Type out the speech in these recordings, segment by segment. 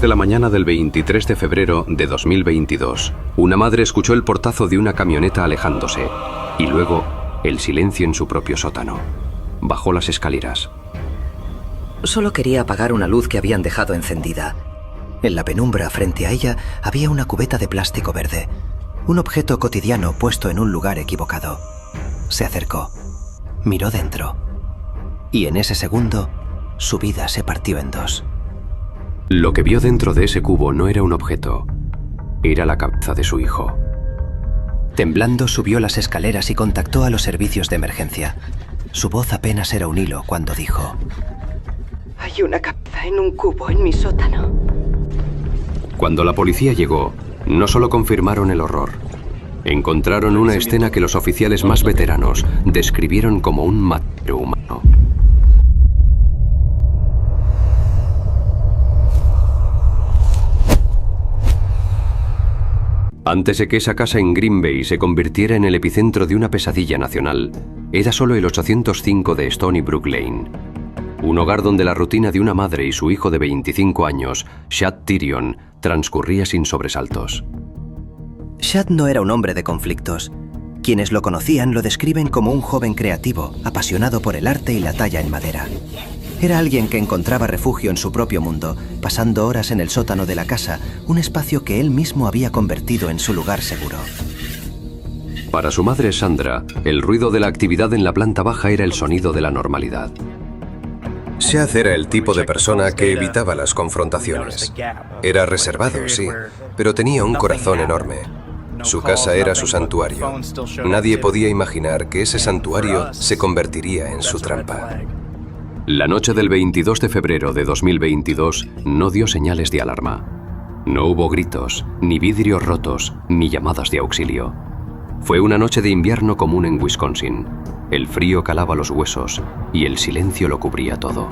De la mañana del 23 de febrero de 2022, una madre escuchó el portazo de una camioneta alejándose y luego el silencio en su propio sótano. Bajó las escaleras. Solo quería apagar una luz que habían dejado encendida. En la penumbra frente a ella había una cubeta de plástico verde, un objeto cotidiano puesto en un lugar equivocado. Se acercó, miró dentro y en ese segundo su vida se partió en dos. Lo que vio dentro de ese cubo no era un objeto, era la cabeza de su hijo. Temblando subió las escaleras y contactó a los servicios de emergencia. Su voz apenas era un hilo cuando dijo: Hay una cabeza en un cubo en mi sótano. Cuando la policía llegó, no solo confirmaron el horror, encontraron una escena que los oficiales más veteranos describieron como un matadero humano. Antes de que esa casa en Green Bay se convirtiera en el epicentro de una pesadilla nacional, era solo el 805 de Stony Brook Lane. Un hogar donde la rutina de una madre y su hijo de 25 años, Shad Tyrion, transcurría sin sobresaltos. Shad no era un hombre de conflictos. Quienes lo conocían lo describen como un joven creativo, apasionado por el arte y la talla en madera. Era alguien que encontraba refugio en su propio mundo, pasando horas en el sótano de la casa, un espacio que él mismo había convertido en su lugar seguro. Para su madre Sandra, el ruido de la actividad en la planta baja era el sonido de la normalidad. Shad era el tipo de persona que evitaba las confrontaciones. Era reservado, sí, pero tenía un corazón enorme. Su casa era su santuario. Nadie podía imaginar que ese santuario se convertiría en su trampa. La noche del 22 de febrero de 2022 no dio señales de alarma. No hubo gritos, ni vidrios rotos, ni llamadas de auxilio. Fue una noche de invierno común en Wisconsin. El frío calaba los huesos y el silencio lo cubría todo.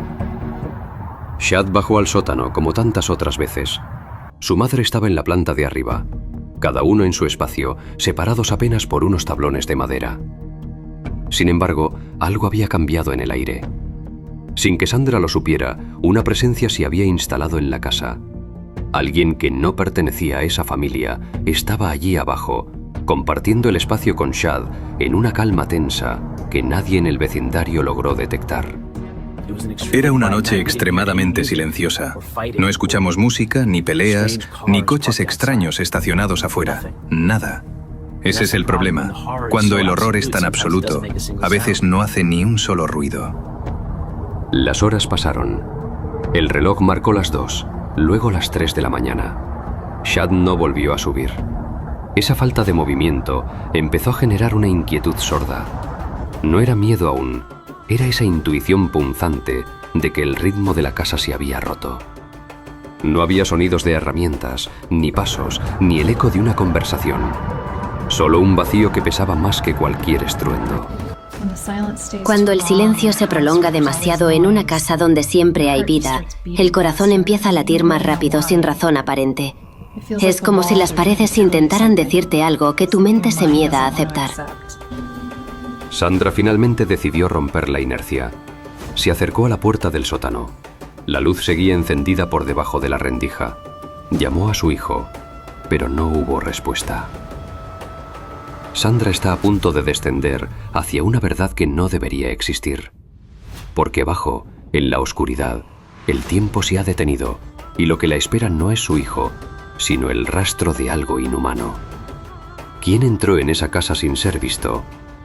Shad bajó al sótano como tantas otras veces. Su madre estaba en la planta de arriba, cada uno en su espacio, separados apenas por unos tablones de madera. Sin embargo, algo había cambiado en el aire. Sin que Sandra lo supiera, una presencia se había instalado en la casa. Alguien que no pertenecía a esa familia estaba allí abajo, compartiendo el espacio con Shad en una calma tensa que nadie en el vecindario logró detectar. Era una noche extremadamente silenciosa. No escuchamos música, ni peleas, ni coches extraños estacionados afuera. Nada. Ese es el problema. Cuando el horror es tan absoluto, a veces no hace ni un solo ruido. Las horas pasaron. El reloj marcó las 2, luego las 3 de la mañana. Shad no volvió a subir. Esa falta de movimiento empezó a generar una inquietud sorda. No era miedo aún, era esa intuición punzante de que el ritmo de la casa se había roto. No había sonidos de herramientas, ni pasos, ni el eco de una conversación. Solo un vacío que pesaba más que cualquier estruendo. Cuando el silencio se prolonga demasiado en una casa donde siempre hay vida, el corazón empieza a latir más rápido sin razón aparente. Es como si las paredes intentaran decirte algo que tu mente se niega a aceptar. Sandra finalmente decidió romper la inercia. Se acercó a la puerta del sótano. La luz seguía encendida por debajo de la rendija. Llamó a su hijo, pero no hubo respuesta. Sandra está a punto de descender hacia una verdad que no debería existir. Porque abajo, en la oscuridad, el tiempo se ha detenido y lo que la espera no es su hijo, sino el rastro de algo inhumano. ¿Quién entró en esa casa sin ser visto?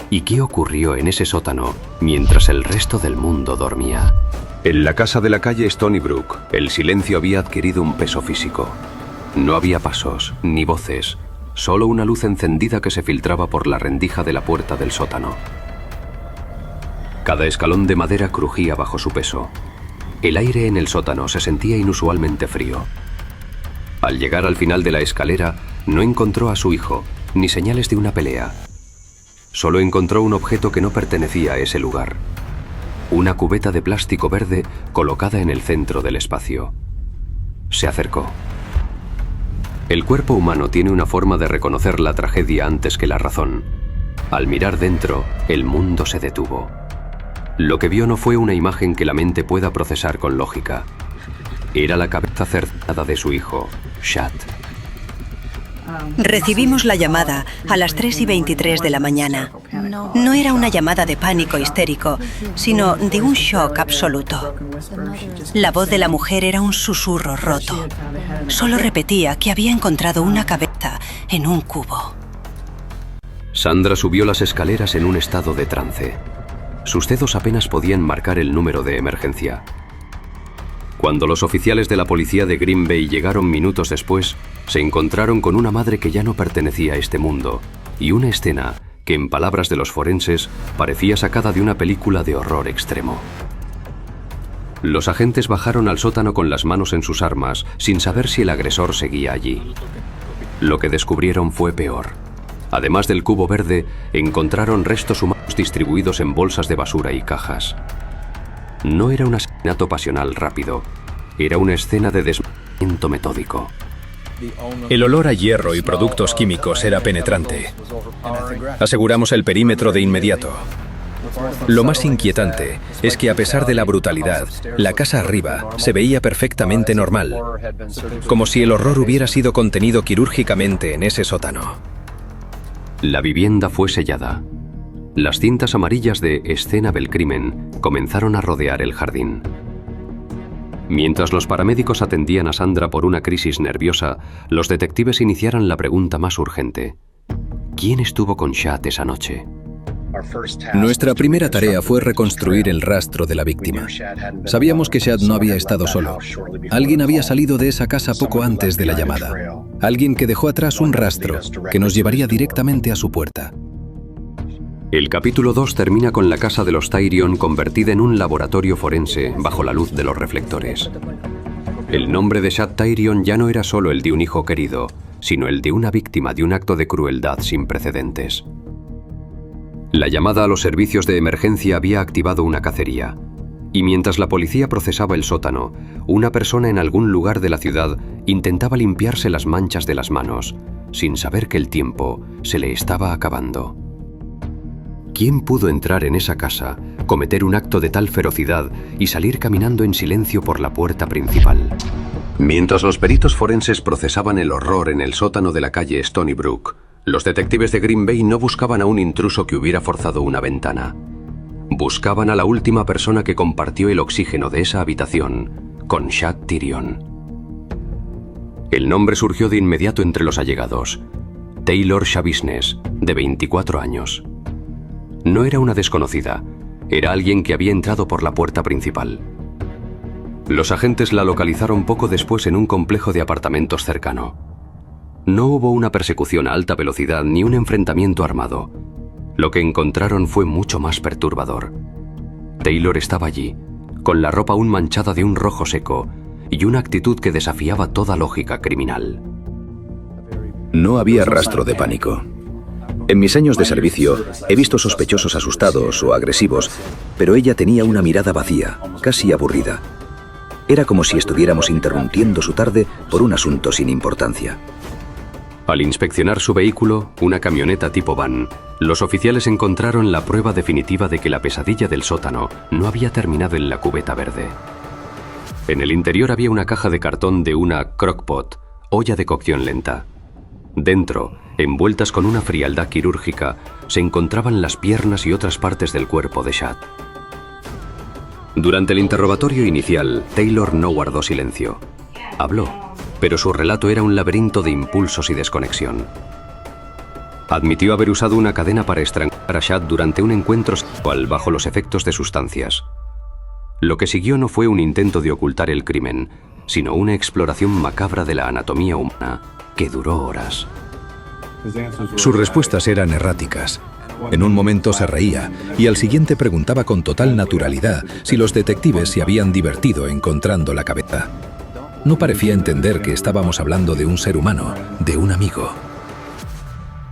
¿Y qué ocurrió en ese sótano mientras el resto del mundo dormía? En la casa de la calle Stony Brook, el silencio había adquirido un peso físico. No había pasos, ni voces, solo una luz encendida que se filtraba por la rendija de la puerta del sótano. Cada escalón de madera crujía bajo su peso. El aire en el sótano se sentía inusualmente frío. Al llegar al final de la escalera, no encontró a su hijo, ni señales de una pelea. Solo encontró un objeto que no pertenecía a ese lugar. Una cubeta de plástico verde colocada en el centro del espacio. Se acercó. El cuerpo humano tiene una forma de reconocer la tragedia antes que la razón. Al mirar dentro, el mundo se detuvo. Lo que vio no fue una imagen que la mente pueda procesar con lógica. Era la cabeza cercenada de su hijo, Chad. Recibimos la llamada a las 3:23 de la mañana. No era una llamada de pánico histérico, sino de un shock absoluto. La voz de la mujer era un susurro roto. Solo repetía que había encontrado una cabeza en un cubo. Sandra subió las escaleras en un estado de trance. Sus dedos apenas podían marcar el número de emergencia. Cuando los oficiales de la policía de Green Bay llegaron minutos después, se encontraron con una madre que ya no pertenecía a este mundo y una escena que, en palabras de los forenses, parecía sacada de una película de horror extremo. Los agentes bajaron al sótano con las manos en sus armas, sin saber si el agresor seguía allí. Lo que descubrieron fue peor. Además del cubo verde, encontraron restos humanos distribuidos en bolsas de basura y cajas. No era un asesinato pasional rápido, era una escena de desmembramiento metódico. El olor a hierro y productos químicos era penetrante. Aseguramos el perímetro de inmediato. Lo más inquietante es que, a pesar de la brutalidad, la casa arriba se veía perfectamente normal, como si el horror hubiera sido contenido quirúrgicamente en ese sótano. La vivienda fue sellada. Las cintas amarillas de Escena del crimen comenzaron a rodear el jardín. Mientras los paramédicos atendían a Sandra por una crisis nerviosa, los detectives iniciaron la pregunta más urgente. ¿Quién estuvo con Chad esa noche? Nuestra primera tarea fue reconstruir el rastro de la víctima. Sabíamos que Chad no había estado solo. Alguien había salido de esa casa poco antes de la llamada. Alguien que dejó atrás un rastro que nos llevaría directamente a su puerta. El capítulo 2 termina con la casa de los Tyrion convertida en un laboratorio forense bajo la luz de los reflectores. El nombre de Chad Tyrion ya no era solo el de un hijo querido, sino el de una víctima de un acto de crueldad sin precedentes. La llamada a los servicios de emergencia había activado una cacería, y mientras la policía procesaba el sótano, una persona en algún lugar de la ciudad intentaba limpiarse las manchas de las manos, sin saber que el tiempo se le estaba acabando. ¿Quién pudo entrar en esa casa, cometer un acto de tal ferocidad y salir caminando en silencio por la puerta principal? Mientras los peritos forenses procesaban el horror en el sótano de la calle Stony Brook, los detectives de Green Bay no buscaban a un intruso que hubiera forzado una ventana. Buscaban a la última persona que compartió el oxígeno de esa habitación con Chad Tyrion. El nombre surgió de inmediato entre los allegados. Taylor Chavisnes, de 24 años. No era una desconocida, era alguien que había entrado por la puerta principal. Los agentes la localizaron poco después en un complejo de apartamentos cercano. No hubo una persecución a alta velocidad ni un enfrentamiento armado. Lo que encontraron fue mucho más perturbador. Taylor estaba allí, con la ropa aún manchada de un rojo seco y una actitud que desafiaba toda lógica criminal. No había rastro de pánico. En mis años de servicio he visto sospechosos asustados o agresivos, pero ella tenía una mirada vacía, casi aburrida. Era como si estuviéramos interrumpiendo su tarde por un asunto sin importancia. Al inspeccionar su vehículo, una camioneta tipo van, los oficiales encontraron la prueba definitiva de que la pesadilla del sótano no había terminado en la cubeta verde. En el interior había una caja de cartón de una crockpot, olla de cocción lenta. Dentro, envueltas con una frialdad quirúrgica, se encontraban las piernas y otras partes del cuerpo de Chad. Durante el interrogatorio inicial, Taylor no guardó silencio. Habló, pero su relato era un laberinto de impulsos y desconexión. Admitió haber usado una cadena para estrangular a Chad durante un encuentro sexual bajo los efectos de sustancias. Lo que siguió no fue un intento de ocultar el crimen, sino una exploración macabra de la anatomía humana que duró horas. Sus respuestas eran erráticas. En un momento se reía y al siguiente preguntaba con total naturalidad si los detectives se habían divertido encontrando la cabeza. No parecía entender que estábamos hablando de un ser humano, de un amigo.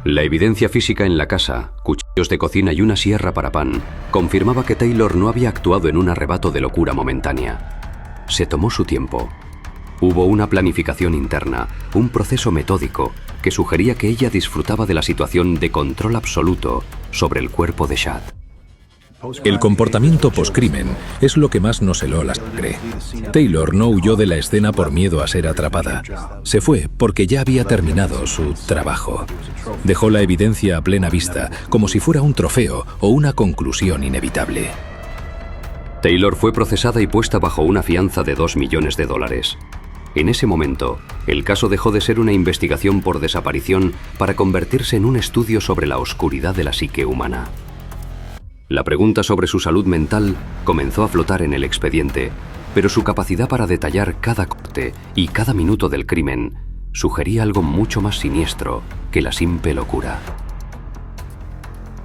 La evidencia física en la casa, cuchillos de cocina y una sierra para pan, confirmaba que Taylor no había actuado en un arrebato de locura momentánea. Se tomó su tiempo. Hubo una planificación interna, un proceso metódico que sugería que ella disfrutaba de la situación de control absoluto sobre el cuerpo de Chad. El comportamiento postcrimen es lo que más nos heló la sangre. Taylor no huyó de la escena por miedo a ser atrapada. Se fue porque ya había terminado su trabajo. Dejó la evidencia a plena vista, como si fuera un trofeo o una conclusión inevitable. Taylor fue procesada y puesta bajo una fianza de $2 millones. En ese momento, el caso dejó de ser una investigación por desaparición para convertirse en un estudio sobre la oscuridad de la psique humana. La pregunta sobre su salud mental comenzó a flotar en el expediente, pero su capacidad para detallar cada corte y cada minuto del crimen sugería algo mucho más siniestro que la simple locura.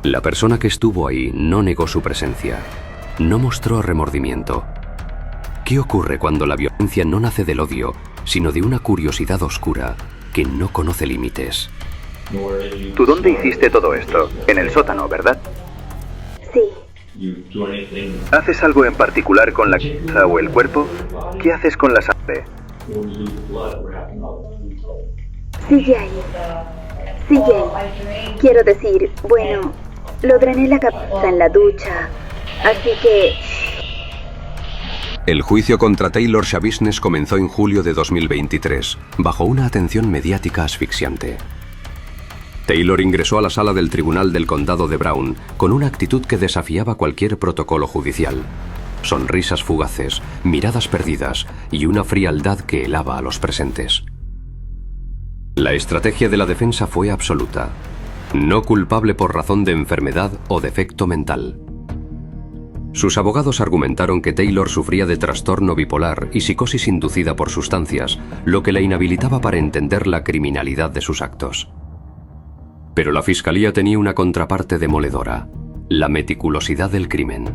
La persona que estuvo ahí no negó su presencia, no mostró remordimiento. ¿Qué ocurre cuando la violencia no nace del odio, sino de una curiosidad oscura que no conoce límites? ¿Tú dónde hiciste todo esto? En el sótano, ¿verdad? Sí. ¿Haces algo en particular con la cabeza o el cuerpo? ¿Qué haces con la sangre? Sigue ahí. Sigue ahí. Quiero decir, bueno, lo drené la cabeza en la ducha, así que... El juicio contra Taylor Schabusiness comenzó en julio de 2023, bajo una atención mediática asfixiante. Taylor ingresó a la sala del Tribunal del Condado de Brown con una actitud que desafiaba cualquier protocolo judicial. Sonrisas fugaces, miradas perdidas y una frialdad que helaba a los presentes. La estrategia de la defensa fue absoluta. No culpable por razón de enfermedad o defecto mental. Sus abogados argumentaron que Taylor sufría de trastorno bipolar y psicosis inducida por sustancias, lo que la inhabilitaba para entender la criminalidad de sus actos. Pero la fiscalía tenía una contraparte demoledora: la meticulosidad del crimen.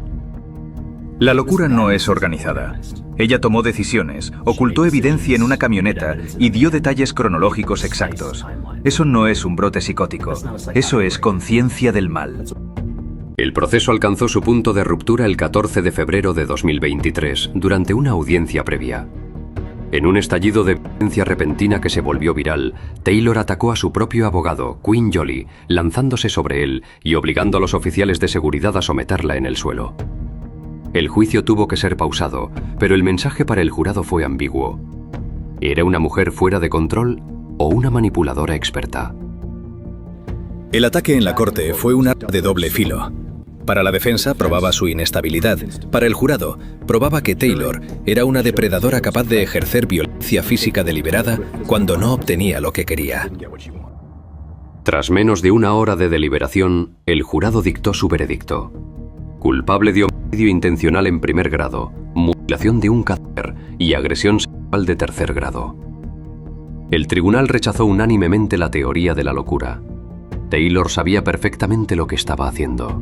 La locura no es organizada. Ella tomó decisiones, ocultó evidencia en una camioneta y dio detalles cronológicos exactos. Eso no es un brote psicótico, eso es conciencia del mal. El proceso alcanzó su punto de ruptura el 14 de febrero de 2023, durante una audiencia previa. En un estallido de violencia repentina que se volvió viral, Taylor atacó a su propio abogado, Quinn Jolley, lanzándose sobre él y obligando a los oficiales de seguridad a someterla en el suelo. El juicio tuvo que ser pausado, pero el mensaje para el jurado fue ambiguo. ¿Era una mujer fuera de control o una manipuladora experta? El ataque en la corte fue un arma de doble filo. Para la defensa probaba su inestabilidad. Para el jurado, probaba que Taylor era una depredadora capaz de ejercer violencia física deliberada cuando no obtenía lo que quería. Tras menos de una hora de deliberación, el jurado dictó su veredicto. Culpable de homicidio intencional en primer grado, mutilación de un cadáver y agresión sexual de tercer grado. El tribunal rechazó unánimemente la teoría de la locura. Taylor sabía perfectamente lo que estaba haciendo.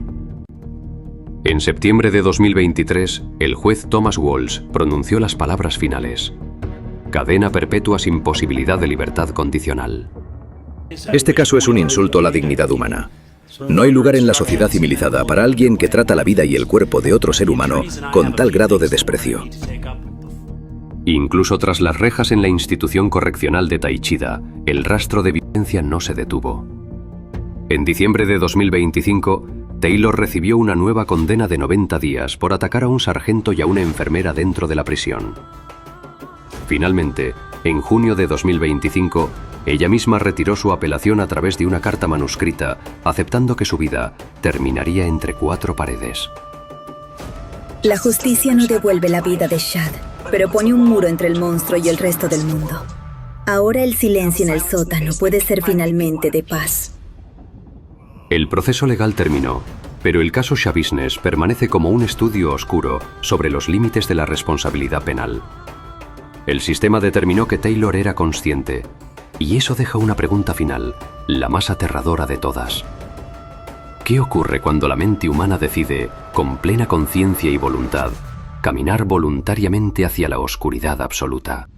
En septiembre de 2023, el juez Thomas Walsh pronunció las palabras finales: cadena perpetua sin posibilidad de libertad condicional. Este caso es un insulto a la dignidad humana. No hay lugar en la sociedad civilizada para alguien que trata la vida y el cuerpo de otro ser humano con tal grado de desprecio. Incluso tras las rejas en la institución correccional de Taycheedah, el rastro de violencia no se detuvo. En diciembre de 2025, Taylor recibió una nueva condena de 90 días por atacar a un sargento y a una enfermera dentro de la prisión. Finalmente, en junio de 2025, ella misma retiró su apelación a través de una carta manuscrita, aceptando que su vida terminaría entre 4 paredes. La justicia no devuelve la vida de Shad, pero pone un muro entre el monstruo y el resto del mundo. Ahora el silencio en el sótano puede ser finalmente de paz. El proceso legal terminó, pero el caso Schabusiness permanece como un estudio oscuro sobre los límites de la responsabilidad penal. El sistema determinó que Taylor era consciente, y eso deja una pregunta final, la más aterradora de todas. ¿Qué ocurre cuando la mente humana decide, con plena conciencia y voluntad, caminar voluntariamente hacia la oscuridad absoluta?